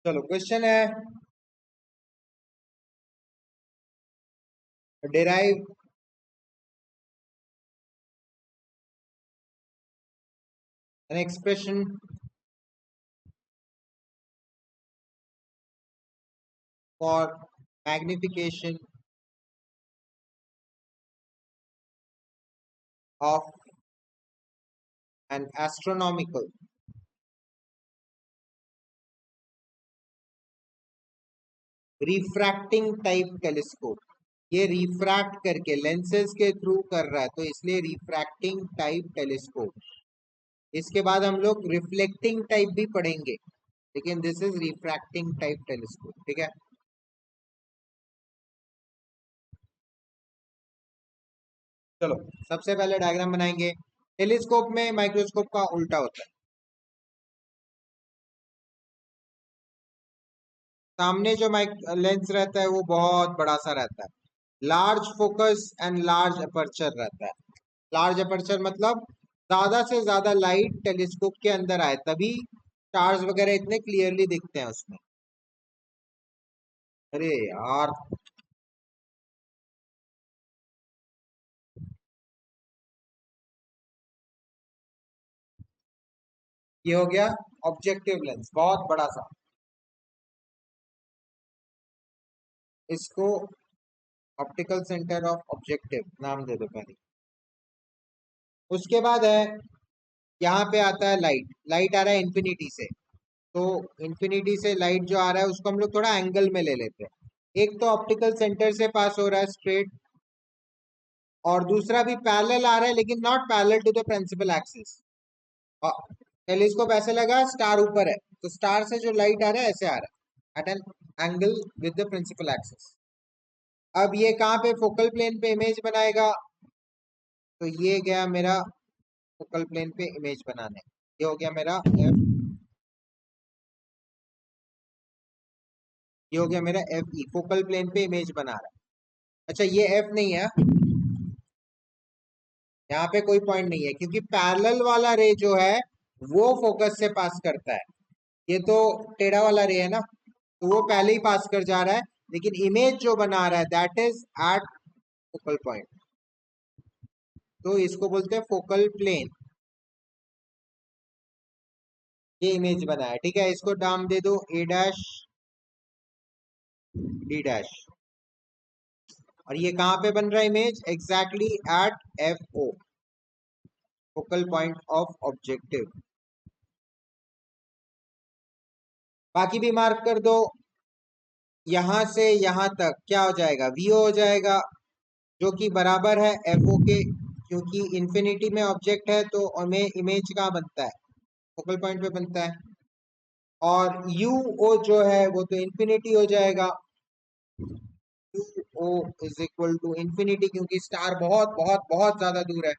चलो क्वेश्चन है derive an expression for magnification of an astronomical refracting type telescope. ये refract करके lenses के थ्रू कर रहा है तो इसलिए रिफ्रैक्टिंग टाइप टेलीस्कोप। इसके बाद हम लोग रिफ्लेक्टिंग टाइप भी पढ़ेंगे, लेकिन this is refracting type telescope. ठीक है, चलो सबसे पहले डायग्राम बनाएंगे। टेलीस्कोप में माइक्रोस्कोप का उल्टा होता है। सामने जो लेंस रहता है वो बहुत बड़ा सा रहता है। Large focus and large aperture रहता है। लार्ज अपर्चर मतलब ज्यादा से ज्यादा लाइट टेलीस्कोप के अंदर आए तभी स्टार्स वगैरह इतने क्लियरली दिखते हैं उसमें। अरे यार, ये हो गया ऑब्जेक्टिव लेंस, बहुत बड़ा सा। इसको ऑप्टिकल सेंटर ऑफ ऑब्जेक्टिव नाम दे दो पहले। उसके बाद है, यहाँ पे आता है लाइट। लाइट आ रहा है इन्फिनिटी से, तो इन्फिनिटी से लाइट जो आ रहा है उसको हम लोग थोड़ा एंगल में ले लेते हैं। एक तो ऑप्टिकल सेंटर से पास हो रहा है स्ट्रेट, और दूसरा भी पैरेलल आ रहा है लेकिन not parallel to the principal axis. Telescope ऐसे लगा स्टार ऊपर है, तो स्टार से जो लाइट आ रहा है ऐसे आ रहा है at an angle with the principal axis. अब ये कहाँ पे फोकल प्लेन पे इमेज बनाएगा, तो ये गया मेरा फोकल प्लेन पे इमेज बनाने। ये हो गया मेरा एफ, ये हो गया मेरा एफ ई, फोकल प्लेन पे इमेज बना रहा है। अच्छा ये एफ नहीं है, यहाँ पे कोई पॉइंट नहीं है क्योंकि पैरेलल वाला रे जो है वो फोकस से पास करता है। ये तो टेढ़ा वाला रे है ना, तो वो पहले ही पास कर जा रहा है, लेकिन इमेज जो बना रहा है that is at focal point, तो इसको बोलते हैं फोकल प्लेन। ये इमेज बना है, ठीक है। इसको नाम दे दो ए डैश डी डैश। और ये कहाँ पे बन रहा है image, exactly at F O, focal point of objective. बाकी भी मार्क कर दो। यहां से यहां तक क्या हो जाएगा, वीओ हो जाएगा, जो कि बराबर है एफ ओ के, क्योंकि इंफिनिटी में ऑब्जेक्ट है तो हमें इमेज कहाँ बनता है, फोकल पॉइंट पे बनता है। और यू ओ जो है वो तो इंफिनिटी हो जाएगा, U O is equal to infinity, क्योंकि स्टार बहुत बहुत बहुत ज्यादा दूर है।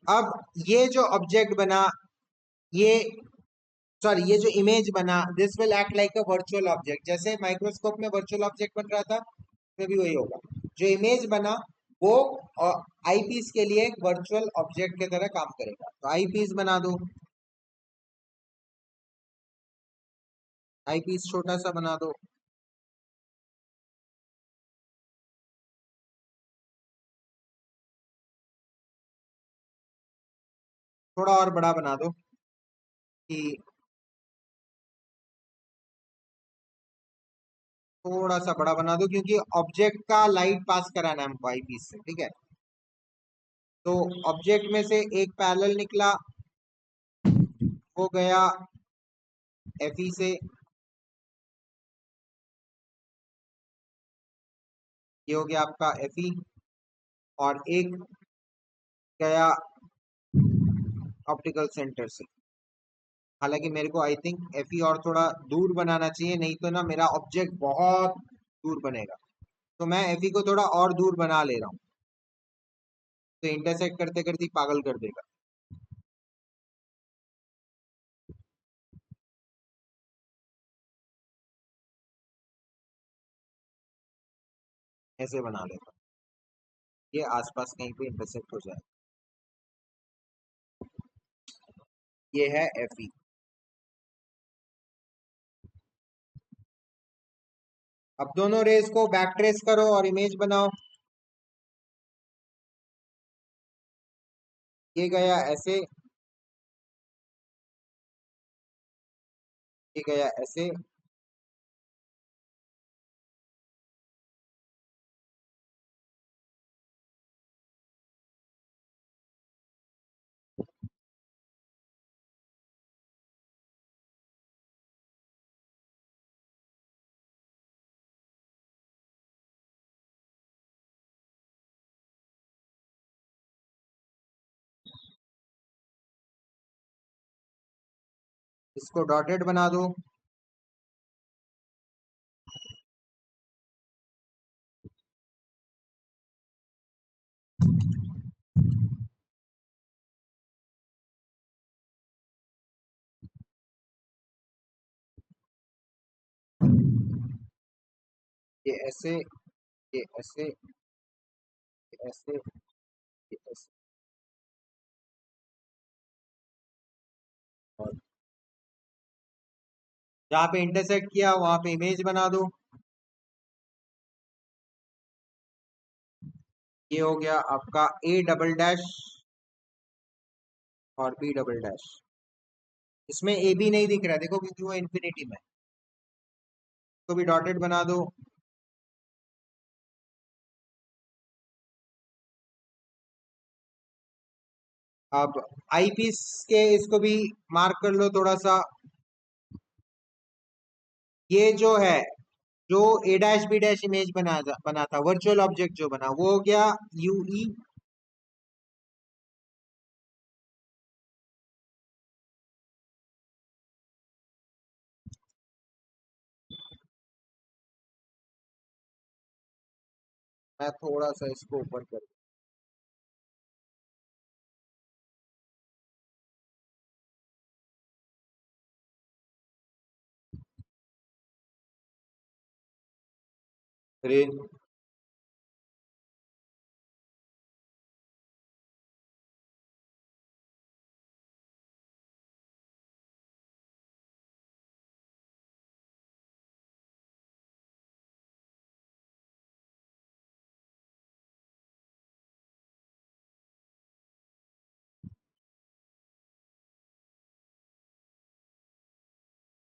अब ये जो ऑब्जेक्ट बना, ये सॉरी ये जो इमेज बना, this will act like a virtual object. जैसे माइक्रोस्कोप में वर्चुअल ऑब्जेक्ट बन रहा था, इसमें भी वही होगा। जो इमेज बना वो आई पीस के लिए एक वर्चुअल ऑब्जेक्ट की तरह काम करेगा। तो आई पीस बना दो, आई पीस छोटा सा बना दो। थोड़ा और बड़ा बना दो कि थोड़ा सा बड़ा बना दो, क्योंकि ऑब्जेक्ट का लाइट पास कराना है हमको आई पीस से, ठीक है। तो ऑब्जेक्ट में से एक पैरेलल निकला, वो गया एफई से, ये हो गया आपका एफई, और एक गया ऑप्टिकल सेंटर से। हालांकि मेरे को आई थिंक एफई और थोड़ा दूर बनाना चाहिए, नहीं तो ना मेरा ऑब्जेक्ट बहुत दूर बनेगा। तो मैं एफई को थोड़ा और दूर बना ले रहा हूँ, तो इंटरसेक्ट करते करते ही पागल कर देगा। ऐसे बना लेगा, ये आसपास कहीं पे इंटरसेक्ट हो जाए। ये है एफ ई। अब दोनों रेस को बैक ट्रेस करो और इमेज बनाओ। ये गया ऐसे, ये गया ऐसे, इसको डॉटेड बना दो। ये ऐसे, ये ऐसे, ये ऐसे, ये ऐसे, और जहाँ पे इंटरसेक्ट किया वहां पे इमेज बना दो। ये हो गया आपका ए डबल डैश और बी डबल डैश। इसमें ए बी नहीं दिख रहा देखो, क्योंकि वो इन्फिनिटी में। तो भी डॉटेड बना दो। अब आई पीस के इसको भी मार्क कर लो थोड़ा सा। ये जो है, जो ए डैश बी डैश इमेज बना था, वर्चुअल ऑब्जेक्ट जो बना, वो हो गया यूई। मैं थोड़ा सा इसको ऊपर कर दूं। फिर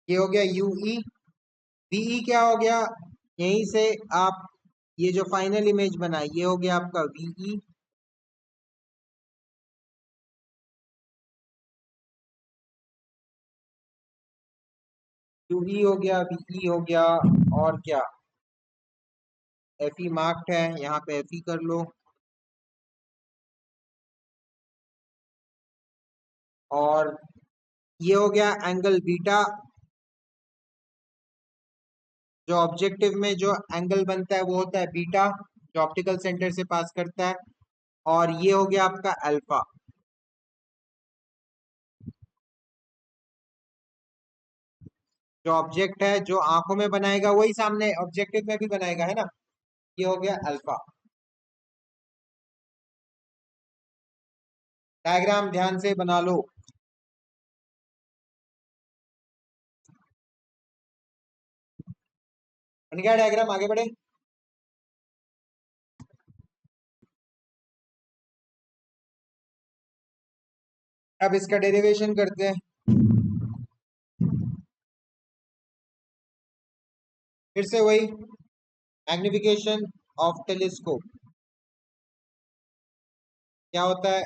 ये हो गया यूई। वीई क्या हो गया, यहीं से आप ये जो फाइनल इमेज बना ये हो गया आपका वीई। यूई हो गया, वीई हो गया, और क्या, एफ ई मार्क्ड है, यहाँ पे एफ ई कर लो। और ये हो गया एंगल बीटा। जो ऑब्जेक्टिव में जो एंगल बनता है वो होता है बीटा, जो ऑप्टिकल सेंटर से पास करता है। और ये हो गया आपका अल्फा। जो ऑब्जेक्ट है जो आंखों में बनाएगा वही सामने ऑब्जेक्टिव में भी बनाएगा, है ना। ये हो गया अल्फा। डायग्राम ध्यान से बना लो। बन गया डायग्राम, आगे बढ़े। अब इसका डेरिवेशन करते हैं। फिर से वही, मैग्निफिकेशन ऑफ टेलीस्कोप क्या होता है,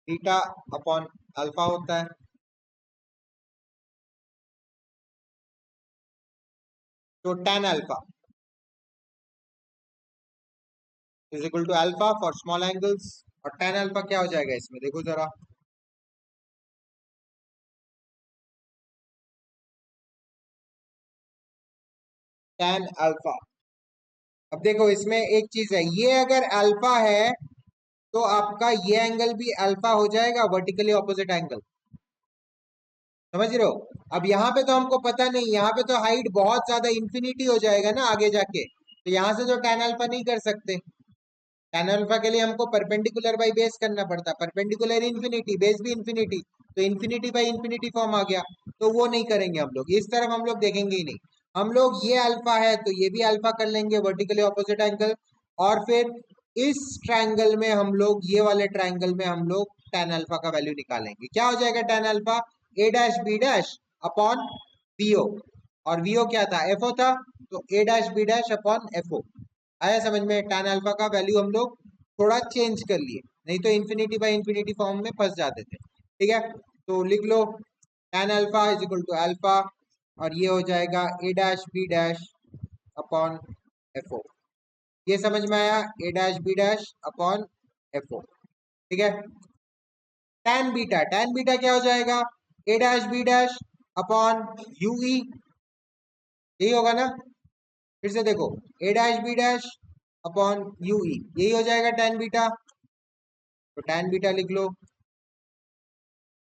बीटा अपॉन अल्फा होता है। तो tan alpha is equal to alpha for small angles. और tan अल्फा क्या हो जाएगा इसमें, देखो जरा। tan अल्फा, अब देखो इसमें एक चीज है, ये अगर अल्फा है तो आपका ये एंगल भी अल्फा हो जाएगा, वर्टिकली ऑपोजिट एंगल। समझ रहे हो। अब यहाँ पे तो हमको पता नहीं, यहाँ पे तो हाइट बहुत ज्यादा इंफिनिटी हो जाएगा ना आगे जाके, तो यहाँ से तो tan अल्फा नहीं कर सकते। tan अल्फा के लिए हमको परपेंडिकुलर बाई बेस करना पड़ता, परपेंडिकुलर इंफिनिटी, बेस भी इंफिनिटी। तो इन्फिनिटी बाई इन्फिनिटी फॉर्म आ गया, तो वो नहीं करेंगे हम लोग, इस तरफ हम लोग देखेंगे ही नहीं। हम लोग ये अल्फा है तो ये भी अल्फा कर लेंगे, वर्टिकली ऑपोजिट एंगल। और फिर इस ट्रायंगल में हम लोग, ये वाले ट्रायंगल में हम लोग tan अल्फा का वैल्यू निकालेंगे। क्या हो जाएगा tan alpha? a dash b dash upon vo, और vo क्या था? fo था, तो a dash b dash upon fo। आया समझ में? tan अल्फा का वैल्यू हम लोग थोड़ा चेंज कर लिए, नहीं तो इन्फिनिटी बाई इन्फिनिटी फॉर्म में फंस जाते थे। ठीक है, तो लिख लो tan alpha is equal to alpha, और ये हो जाएगा a dash b dash upon fo। ये समझ में आया? a dash b dash upon fo। ठीक है, tan बीटा क्या हो जाएगा? a dash b dash upon ue, यही होगा ना? फिर से देखो, a dash b dash upon ue, यही हो जाएगा tan बीटा। तो tan बीटा लिख लो,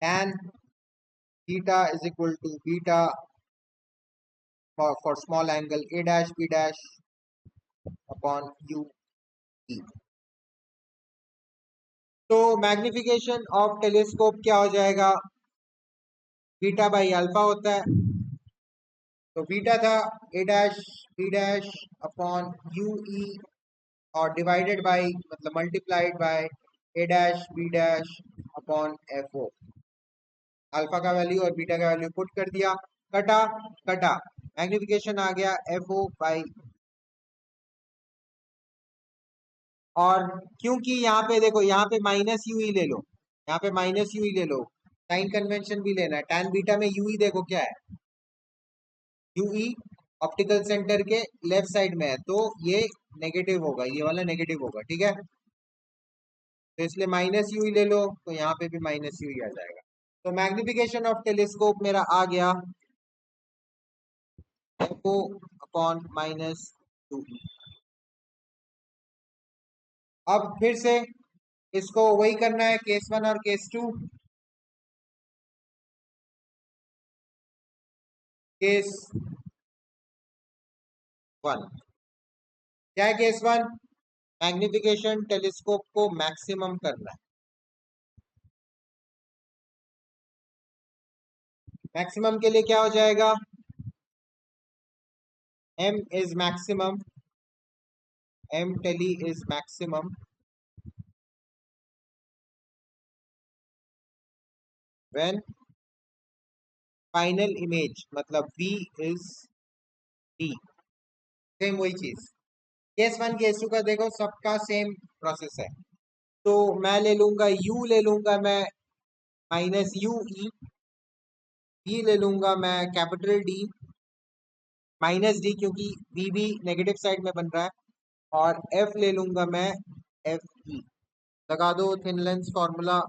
tan beta is equal to beta for small angle a dash b dash upon u e। तो मैग्निफिकेशन ऑफ टेलीस्कोप क्या हो जाएगा? बीटा बाई अल्फा होता है, तो बीटा था a dash b dash upon u e, और डिवाइडेड बाई मतलब multiplied by a dash b dash upon f o। Alpha का वैल्यू और बीटा का वैल्यू पुट कर दिया, कटा कटा, मैग्निफिकेशन आ गया एफ ओ बाई। और क्योंकि यहाँ पे देखो, यहाँ पे माइनस यू ही ले लो, यहाँ पे माइनस यू ही ले लो, साइन कन्वेंशन भी लेना है। टैन बीटा में यू ही देखो क्या है, यू ई ऑप्टिकल सेंटर के लेफ्ट साइड में है, तो ये नेगेटिव होगा, ये वाला नेगेटिव होगा। ठीक है, तो इसलिए माइनस यू ही ले लो, तो यहाँ पे भी माइनस यू ही आ जाएगा। तो मैग्निफिकेशन ऑफ टेलीस्कोप मेरा आ गया F O upon minus two. अब फिर से इसको वही करना है, केस वन और केस टू। केस वन क्या है? केस वन, मैग्निफिकेशन टेलीस्कोप को मैक्सिमम करना है। मैक्सिमम के लिए क्या हो जाएगा? m is maximum, m tele is maximum when final image मतलब v इज d। सेम वही चीज, केस वन केस टू का देखो, सबका सेम प्रोसेस है। तो मैं ले लूंगा u, ले लूंगा मैं माइनस यू ई, e ले लूंगा मैं कैपिटल D माइनस D, क्योंकि v भी नेगेटिव साइड में बन रहा है, और f ले लूंगा मैं एफ ई। लगा दो thin lens formula,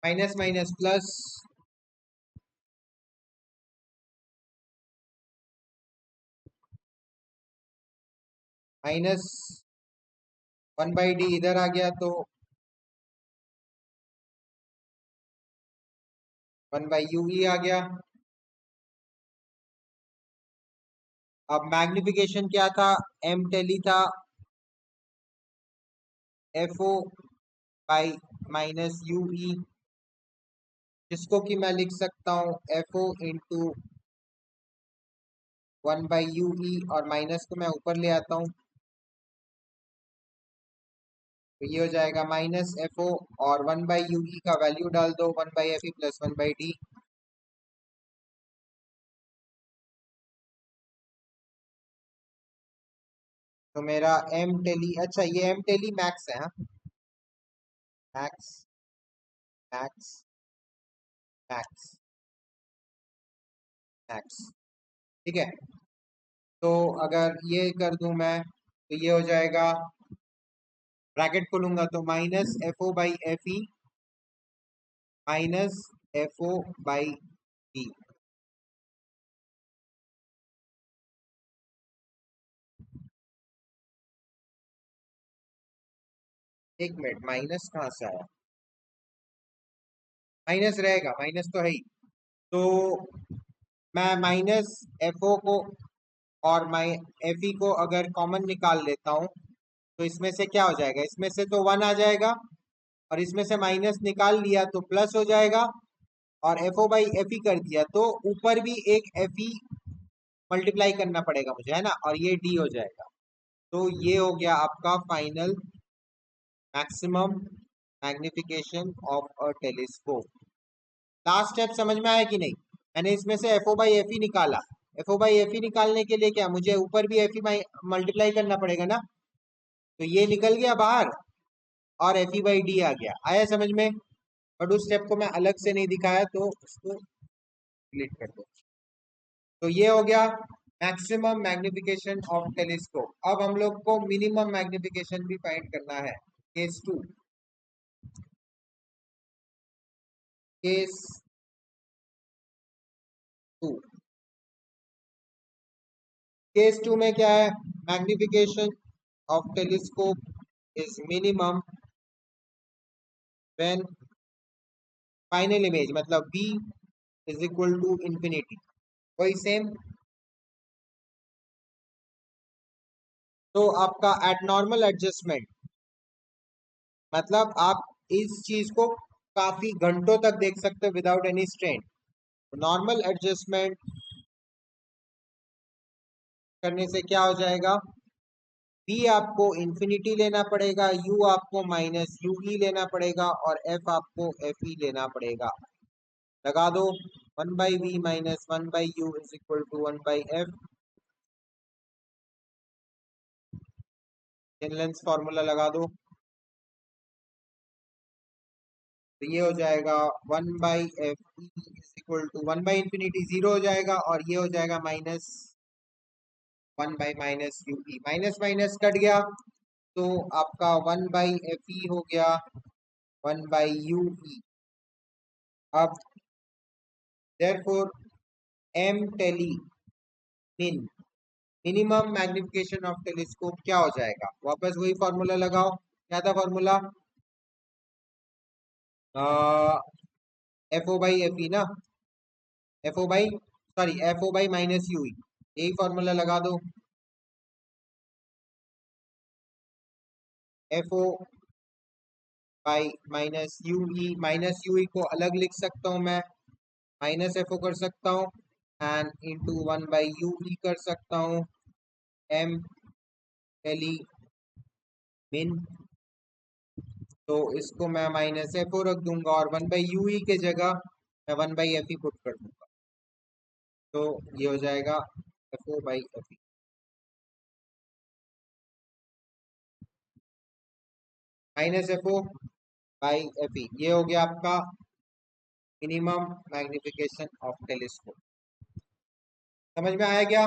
minus minus plus, minus 1/d इधर आ गया, तो 1/u ही आ गया। अब मैग्निफिकेशन क्या था? m टेली था F O by minus U E, जिसको कि मैं लिख सकता हूँ एफ ओ इंटू 1/u ई, और माइनस को मैं ऊपर ले आता हूँ, तो ये हो जाएगा माइनस एफ ओ, और 1/u ई का वैल्यू डाल दो, 1/f ई प्लस 1/d। तो मेरा m टेली, अच्छा ये m टेली मैक्स है, हाँ, मैक्स मैक्स मैक्स मैक्स। ठीक है, तो अगर ये कर दूं मैं, तो ये हो जाएगा, ब्रैकेट खोलूंगा तो minus F O by F E minus F O by E. एक मिनट, माइनस कहाँ से आया? माइनस रहेगा, माइनस तो है ही। तो मैं माइनस एफ ओ को और माइ एफ ई को अगर कॉमन निकाल लेता हूँ तो इसमें से क्या हो जाएगा, इसमें से तो 1 आ जाएगा और इसमें से माइनस निकाल लिया तो प्लस हो जाएगा, और F O by F E कर दिया तो ऊपर भी एक एफ ई मल्टीप्लाई करना पड़ेगा मुझे, है ना, और ये डी हो जाएगा। तो ये हो गया आपका final maximum magnification of a telescope. Last step समझ में आया कि नहीं? मैंने इसमें से F O by F E निकाला, F O by F E निकालने के लिए क्या मुझे ऊपर भी एफ ई मल्टीप्लाई करना पड़ेगा ना, तो ये निकल गया बाहर और एफ ई बाई डी आ गया। आया समझ में? बट उस स्टेप को मैं अलग से नहीं दिखाया तो उसको डिलीट कर दो। तो ये हो गया मैक्सिमम मैग्निफिकेशन ऑफ टेलीस्कोप। अब हम लोग को मिनिमम मैग्निफिकेशन भी फाइंड करना है। केस 2, केस 2, केस 2 में क्या है, magnification of telescope is minimum when final image मतलब v is equal to infinity. वही सेम। तो आपका एट नॉर्मल एडजस्टमेंट मतलब आप इस चीज को काफी घंटों तक देख सकते हो without any strain. Normal adjustment करने से क्या हो जाएगा, v आपको इंफिनिटी लेना पड़ेगा, u आपको माइनस यू ई लेना पड़ेगा और f आपको एफ ई लेना पड़ेगा। लगा दो, 1/v minus 1/u is equal to 1/f। Lens formula लगा दो, तो ये हो जाएगा 1/f इज इक्वल टू 1/इंफिनिटी 0 हो जाएगा और ये हो जाएगा minus 1 minus U E, minus minus cut गया तो आपका 1/f ई हो गया 1/u ई। अब देयरफॉर m टेली मिन मिनिमम मैग्निफिकेशन ऑफ टेलीस्कोप क्या हो जाएगा, वापस वही फॉर्मूला लगाओ। क्या था formula, F O by F E ना, F O by sorry F O by minus U E, यही फॉर्मूला लगा दो। F O by minus U E, minus U E को अलग लिख सकता हूँ मैं, माइनस एफ ओ कर सकता हूँ एंड इंटू 1/यू ई कर सकता हूँ, m एली मिन। तो इसको मैं माइनस एफ ओ रख दूंगा और 1/यू ई के जगह मैं 1/एफ ई पुट कर दूंगा। तो ये हो जाएगा F O by F E minus F O by F E. ये हो गया आपका मिनिमम मैग्निफिकेशन ऑफ टेलीस्कोप। समझ में आया क्या?